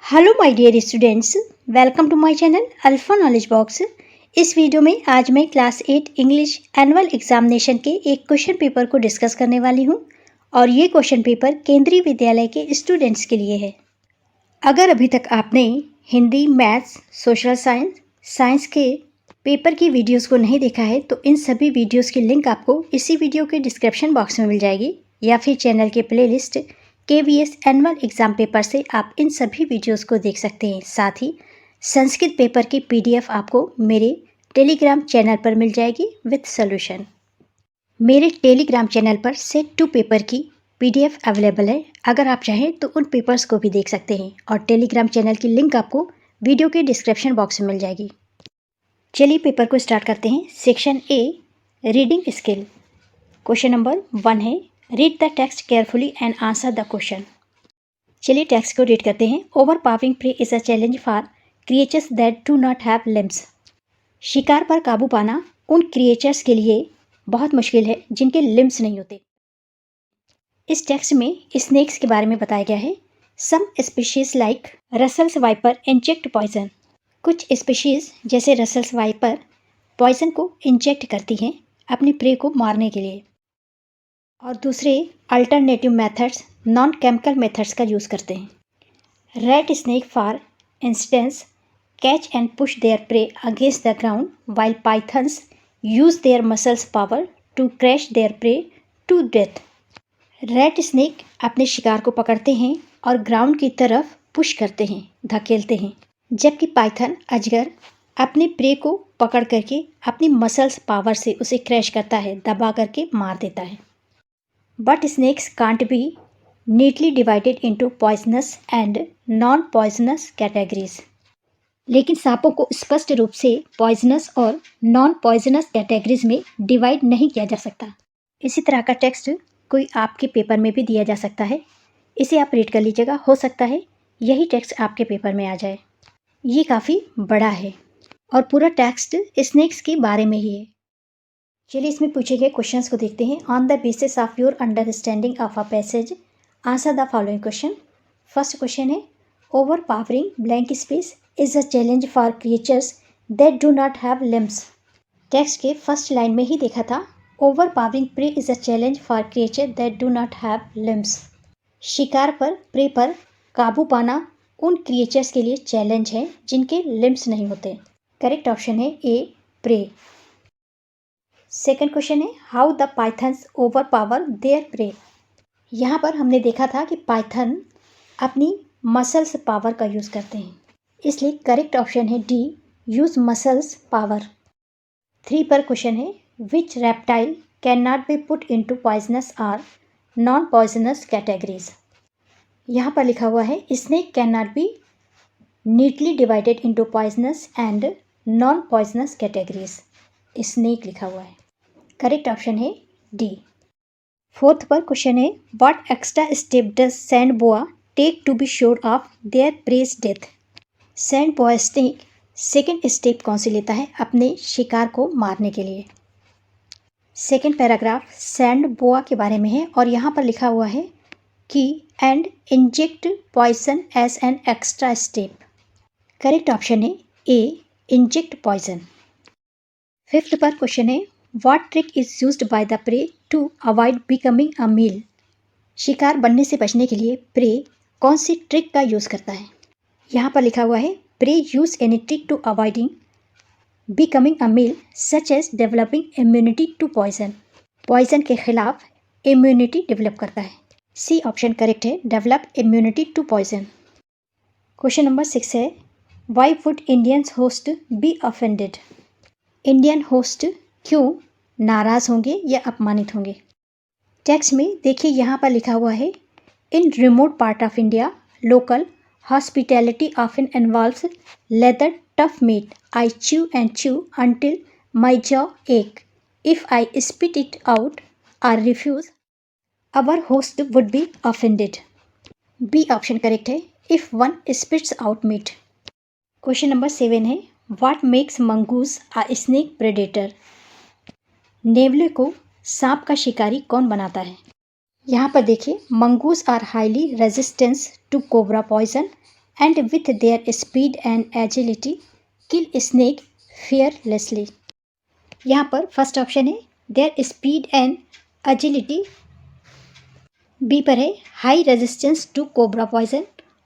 Hello my dear students, welcome to my channel alpha knowledge box. इस video में आज मैं क्लास 8 इंग्लिश एनुअल एग्जामिनेशन के एक क्वेश्चन पेपर को डिस्कस करने वाली हूं और ये क्वेश्चन पेपर केंद्रीय विद्यालय के स्टूडेंट्स के लिए है। अगर अभी तक आपने हिंदी, मैथ्स, सोशल साइंस के पेपर की वीडियोस को नहीं देखा है तो इन सभी वीडियोस की लिंक आपको इसी वीडियो के डिस्क्रिप्शन बॉक्स में मिल जाएगी या फिर चैनल के playlist KVS annual exam paper से आप इन सभी वीडियोस को देख सकते हैं। साथ ही संस्कृत पेपर की PDF आपको मेरे टेलीग्राम चैनल पर मिल जाएगी विद सॉल्यूशन। मेरे टेलीग्राम चैनल पर सेट 2 पेपर की PDF अवेलेबल है। अगर आप चाहें तो उन पेपर्स को भी देख सकते हैं और टेलीग्राम चैनल की लिंक आपको वीडियो के डिस्क्रिप्शन बॉक्स में मिल जाएगी। चलिए पेपर को स्टार्ट करते हैं। Section A, reading skill. Question number 1 है, read the text carefully and answer the question. चलिए टेक्स्ट को रीड करते हैं। Overpowering prey is a challenge for creatures that do not have limbs. शिकार पर काबू पाना उन क्रिएचर्स के लिए बहुत मुश्किल है जिनके लिम्स नहीं होते। इस टेक्स्ट में स्नेक्स के बारे में बताया गया है। Some species like Russell's viper inject poison. कुछ स्पीशीज जैसे रसल्स वाइपर पॉइजन को इंजेक्ट करती हैं अपने प्रे को मारने के लिए, और दूसरे alternative methods non chemical methods का यूज़ करते हैं। Red snake for instance catch and push their prey against the ground while pythons use their muscles power to crash their prey to death. Red snake अपने शिकार को पकड़ते हैं और ground की तरफ पुश करते हैं, धकेलते हैं, जबकि पाइथन अजगर अपने प्रे को पकड़ करके अपनी मसल्स पावर से उसे क्रैश करता है, दबा करके मार देता है। But snakes can't be neatly divided into poisonous and non-poisonous categories. लेकिन सांपों को स्पष्ट रूप से पॉइजनस और नॉन पॉइजनस कैटेगरीज में डिवाइड नहीं किया जा सकता। इसी तरह का टेक्स्ट कोई आपके पेपर में भी दिया जा सकता है। इसे आप रीड कर लीजिएगा, हो सकता है यही टेक्स्ट आपके पेपर में आ जाए। ये काफ़ी बड़ा है और पूरा टेक्स्ट स्नेक्स के बारे में ही है। चलिए इसमें पूछे गए क्वेश्चंस को देखते हैं। On the basis of your understanding of a passage answer the following question. First question है, overpowering blank space is a challenge for creatures that do not have limbs. Text के first line में ही देखा था, overpowering prey is a challenge for creature that do not have limbs. शिकार पर pray पर काबू पाना उन क्रिएचर्स के लिए चैलेंज है जिनके लिम्स नहीं होते। करेक्ट ऑप्शन है ए, प्रे। सेकेंड क्वेश्चन है, how the pythons over power there pray. यहाँ पर हमने देखा था कि पाइथन अपनी मसल्स पावर का यूज़ करते हैं, इसलिए करेक्ट ऑप्शन है डी, यूज मसल्स पावर। 3 पर क्वेश्चन है, which reptile can not be put into poisonous और नॉन पॉइजनस कैटेगरीज। यहाँ पर लिखा हुआ है, snake can not be neatly divided into poisonous and non poisonous categories. Snake लिखा हुआ है। करेक्ट ऑप्शन है डी। 4th पर क्वेश्चन है, what extra step does sand boa take to be sure of their preys death. Sand boa snake second step कौन सी लेता है अपने शिकार को मारने के लिए। सेकेंड पैराग्राफ सैंड बोआ के बारे में है और यहाँ पर लिखा हुआ है कि and inject poison as an extra step. Correct option है ए, इंजेक्ट पॉइजन। 5th पर क्वेश्चन है, What trick is used by the prey to avoid becoming a meal? शिकार बनने से बचने के लिए प्रे कौन सी ट्रिक का यूज़ करता है। यहाँ पर लिखा हुआ है, prey use any trick to avoiding becoming a meal such as developing immunity to poison. Poison के खिलाफ इम्यूनिटी डेवलप करता है। सी ऑप्शन करेक्ट है, develop immunity to poison. Question number 6 है, why would Indians host be offended. Indian host क्यों नाराज़ होंगे या अपमानित होंगे। टेक्स्ट में देखिए यहाँ पर लिखा हुआ है, in remote part of India local hospitality often involves leather tough meat I chew and chew until my jaw ache if I spit it out or refuse our host would be offended. B option correct है, if one spits out meat. Question number 7 है, what makes mongoose a snake predator. नेवले को सांप का शिकारी कौन बनाता है। यहाँ पर देखिए, mongoose are highly resistance to cobra poison and with their speed and agility kill snake fearlessly. यहाँ पर फर्स्ट ऑप्शन है their speed and agility, B पर है high resistance to cobra poison,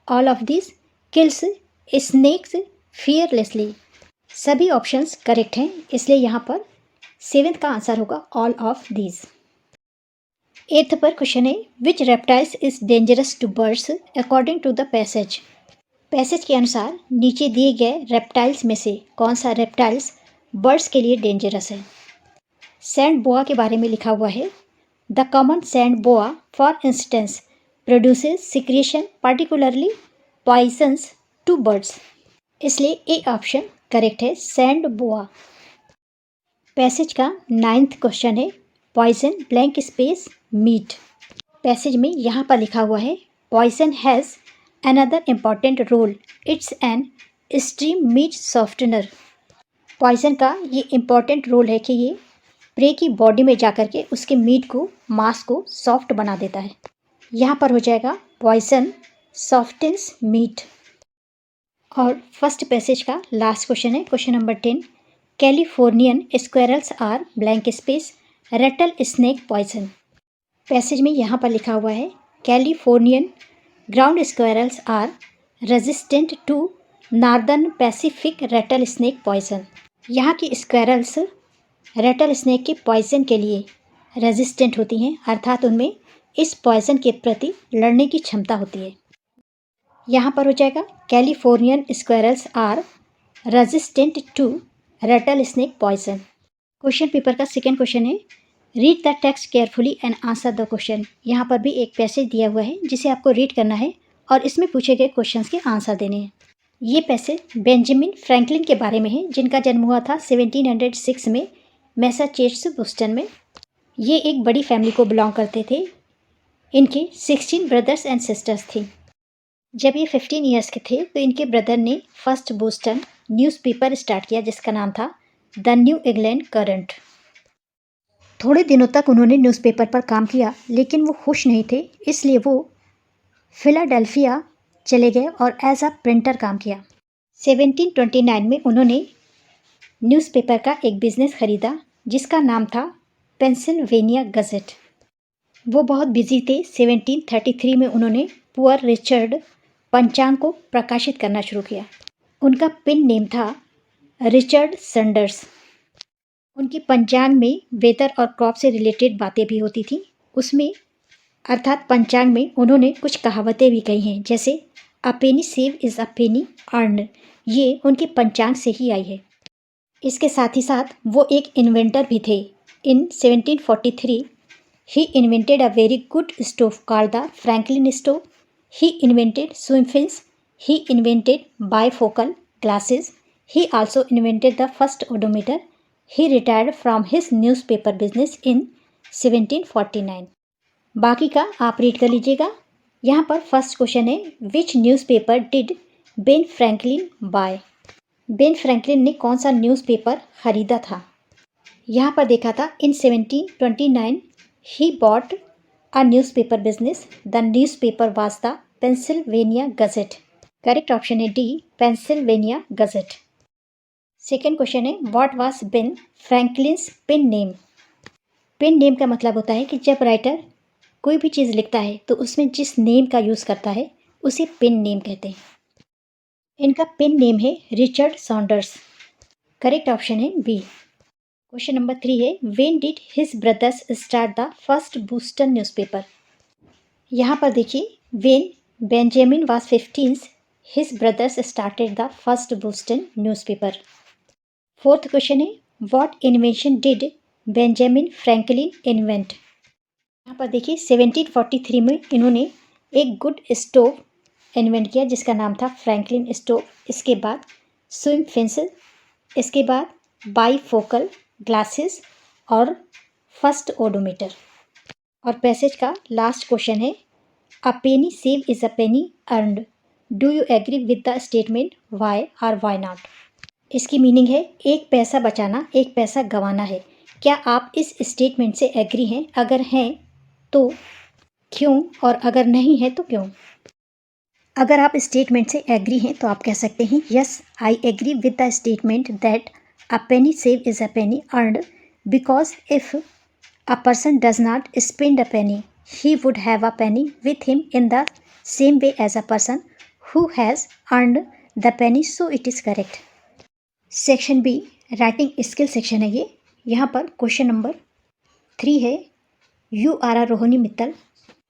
all of this kills snakes fearlessly. सभी options correct हैं, इसलिए यहाँ पर सेवेंथ का आंसर होगा ऑल ऑफ दीज। एट्थ पर क्वेश्चन है which reptiles is dangerous to birds according to the passage. Passage के अनुसार नीचे दिए गए रेप्टाइल्स में से कौन सा रेप्टाइल्स बर्ड्स के लिए डेंजरस है। सैंड बोआ के बारे में लिखा हुआ है the common sand boa for instance produces secretion particularly poisons to birds, इसलिए ए ऑप्शन करेक्ट है सैंड बोआ। पैसेज का नाइन्थ क्वेश्चन है poison blank space meat. Passage में यहाँ पर लिखा हुआ है poison has another important role, it's an stream meat softener. Poison का ये इम्पॉर्टेंट रोल है कि ये प्रे की बॉडी में जाकर के उसके मीट को मांस को सॉफ्ट बना देता है। यहाँ पर हो जाएगा पॉइजन सॉफ्टन्स मीट। और फर्स्ट पैसेज का लास्ट क्वेश्चन है question number 10 Californian squirrels are blank space rattlesnake poison. Passage में यहाँ पर लिखा हुआ है Californian ground squirrels are resistant to northern Pacific rattlesnake poison. यहाँ की स्क्वेरल्स रेटल स्नेक के पॉइजन के लिए रेजिस्टेंट होती हैं, अर्थात उनमें इस पॉइजन के प्रति लड़ने की क्षमता होती है। यहाँ पर हो जाएगा Californian squirrels are resistant to rattlesnake poison. Question paper का सेकेंड क्वेश्चन है read the text carefully and answer the question. यहाँ पर भी एक पैसेज दिया हुआ है जिसे आपको रीड करना है और इसमें पूछे गए क्वेश्चंस के आंसर देने हैं। ये पैसेज बेंजामिन फ्रैंकलिन के बारे में है जिनका जन्म हुआ था 1706 में मैसाचुसेट्स बोस्टन में। ये एक बड़ी फैमिली को बिलोंग करते थे। इनके 16 ब्रदर्स एंड सिस्टर्स थी। जब ये 15 ईयर्स के थे तो इनके ब्रदर ने फर्स्ट बोस्टन न्यूज़पेपर स्टार्ट किया जिसका नाम था द न्यू इंग्लैंड करंट। थोड़े दिनों तक उन्होंने न्यूज़पेपर पर काम किया लेकिन वो खुश नहीं थे, इसलिए वो फिलाडेल्फिया चले गए और एज अ प्रिंटर काम किया। 1729 में उन्होंने न्यूज़पेपर का एक बिज़नेस ख़रीदा जिसका नाम था पेंसिल्वेनिया गज़ेट। वो बहुत बिजी थे। 1733 में उन्होंने पुअर रिचर्ड पंचांग को प्रकाशित करना शुरू किया। उनका पिन नेम था रिचर्ड संडर्स। उनकी पंचांग में वेदर और क्रॉप से रिलेटेड बातें भी होती थी। उसमें अर्थात पंचांग में उन्होंने कुछ कहावतें भी कही हैं, जैसे a penny save is a penny earn. ये उनके पंचांग से ही आई है। इसके साथ ही साथ वो एक इन्वेंटर भी थे। In 1743 he invented a very good stove called the Franklin stove. He invented swim fins. He invented bifocal glasses. He also invented the first odometer. He retired from his newspaper business in 1749। बाकी का आप read कर लीजिएगा। यहाँ पर first question है which newspaper did Ben Franklin buy. Ben Franklin ने कौन सा न्यूज़पेपर खरीदा था। यहाँ पर देखा था in 1729 he bought a newspaper business. The newspaper was the Pennsylvania Gazette. Correct option है D Pennsylvania Gazette. Second question है what was Ben Franklin's pen name. Pen name का मतलब होता है कि जब राइटर कोई भी चीज़ लिखता है तो उसमें जिस नेम का यूज़ करता है उसे पेन नेम कहते हैं। इनका पेन नेम है रिचर्ड सॉन्डर्स। करेक्ट ऑप्शन है बी। क्वेश्चन नंबर 3 है when did his brothers start the first Boston newspaper. यहाँ पर देखिए when Benjamin was 15 his brothers started the first Boston newspaper. Fourth question है what invention did Benjamin Franklin invent. यहाँ पर देखिए 1743 में इन्होंने एक गुड स्टोव इन्वेंट किया जिसका नाम था फ्रैंकलिन स्टोव। इसके बाद स्विम फिन्स, इसके बाद बाईफोकल ग्लासेस और फर्स्ट ओडोमीटर। और पैसेज का लास्ट क्वेश्चन है a penny save is a penny earned. Do you agree with the statement why or why not. इसकी मीनिंग है एक पैसा बचाना एक पैसा गंवाना है। क्या आप इस स्टेटमेंट से एग्री हैं? अगर हैं तो क्यों और अगर नहीं है तो क्यों। अगर आप स्टेटमेंट से एग्री हैं तो आप कह सकते हैं yes I agree with the statement that a penny save is a penny earned because if a person does not spend a penny he would have a penny with him in the same way as a person who has earned the penny, so it is correct. Section B writing skill section है ये। यहाँ पर question number 3 है, you are a Rohini Mittal,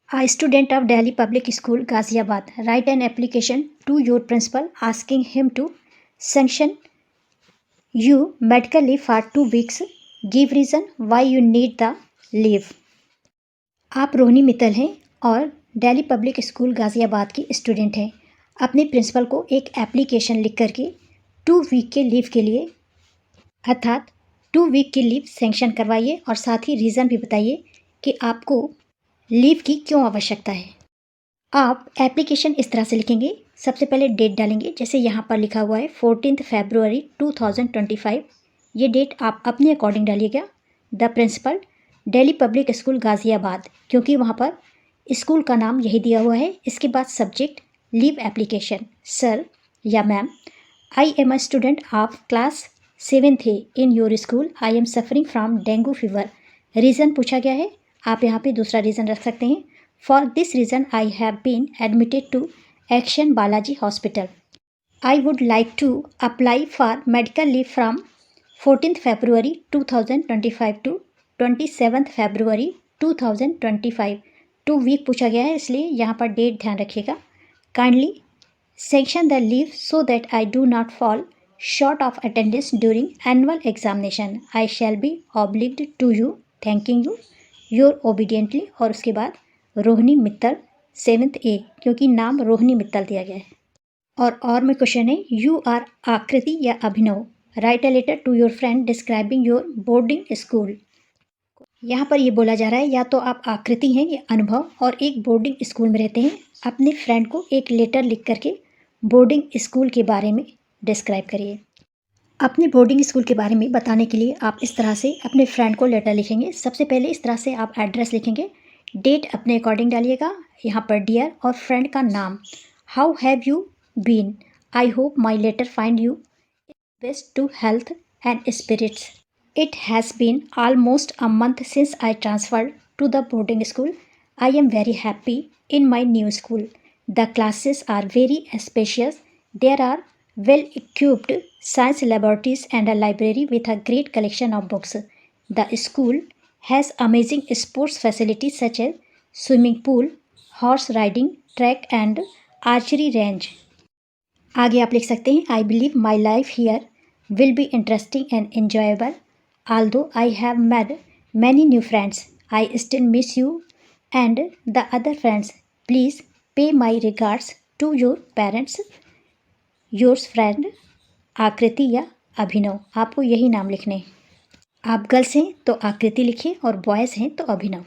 a student of Delhi Public School, Ghaziabad. Write an application to your principal asking him to sanction you medical leave for 2 weeks. Give reason why you need the leave. आप रोहिणी मित्तल हैं और Delhi Public School Ghaziabad की student हैं। अपने principal को एक application लिख करके 2 वीक के लीव के लिए अर्थात 2 वीक की लीव सैंक्शन करवाइए और साथ ही रीज़न भी बताइए कि आपको लीव की क्यों आवश्यकता है। आप एप्लीकेशन इस तरह से लिखेंगे, सबसे पहले डेट डालेंगे, जैसे यहाँ पर लिखा हुआ है 14 फरवरी 2025। ये डेट आप अपने अकॉर्डिंग डालिएगा। The principal Delhi Public School Ghaziabad, क्योंकि वहाँ पर स्कूल का नाम यही दिया हुआ है। इसके बाद सब्जेक्ट लीव एप्लीकेशन, सर या ma'am I am a student of class 7th in your school, I am suffering from dengue fever. Reason पूछा गया है, आप यहाँ पे दूसरा रीज़न रख सकते हैं। For this reason, I have been admitted to Action Balaji Hospital. I would like to apply for medical leave from 14th February 2025 to 27th February 2025. 2 week पूछा गया है, इसलिए यहाँ पर डेट ध्यान रखिएगा। Kindly sanction the leave so that I do not fall short of attendance during annual examination. I shall be obliged to you. Thanking you. Your obediently। और उसके बाद रोहिणी मित्तल 7th A, क्योंकि नाम रोहिणी मित्तल दिया गया है। और में क्वेश्चन है, यू आर आकृति या Abhinav, write a letter to your friend describing your boarding school. यहाँ पर ये बोला जा रहा है या तो आप आकृति हैं या अनुभव और एक बोर्डिंग स्कूल में रहते हैं। अपने फ्रेंड को एक लेटर लिख करके बोर्डिंग स्कूल के बारे में डिस्क्राइब करिए। अपने बोर्डिंग स्कूल के बारे में बताने के लिए आप इस तरह से अपने फ्रेंड को लेटर लिखेंगे। सबसे पहले इस तरह से आप एड्रेस लिखेंगे, डेट अपने अकॉर्डिंग डालिएगा, यहाँ पर डियर और फ्रेंड का नाम। How have you been, I hope my letter find you best to health and spirits. It has been almost a month since I transferred to the boarding school. I am very happy in my new school. The classes are very spacious. There are well equipped science laboratories and a library with a great collection of books. The school has amazing sports facilities such as swimming pool, horse riding track and archery range. आगे आप लिख सकते हैं, I believe my life here will be interesting and enjoyable. Although I have made many new friends, I still miss you and the other friends. Please pay my regards to your parents. Yours friend आकृति या अभिनव। आपको यही नाम लिखने हैं। आप girls हैं तो आकृति लिखिए और बॉयज़ हैं तो अभिनव।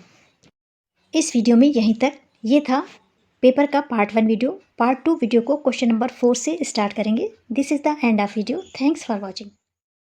इस वीडियो में यहीं तक। ये था पेपर का पार्ट 1 वीडियो। पार्ट 2 वीडियो को क्वेश्चन नंबर 4 से स्टार्ट करेंगे। This is the end of video. Thanks for watching.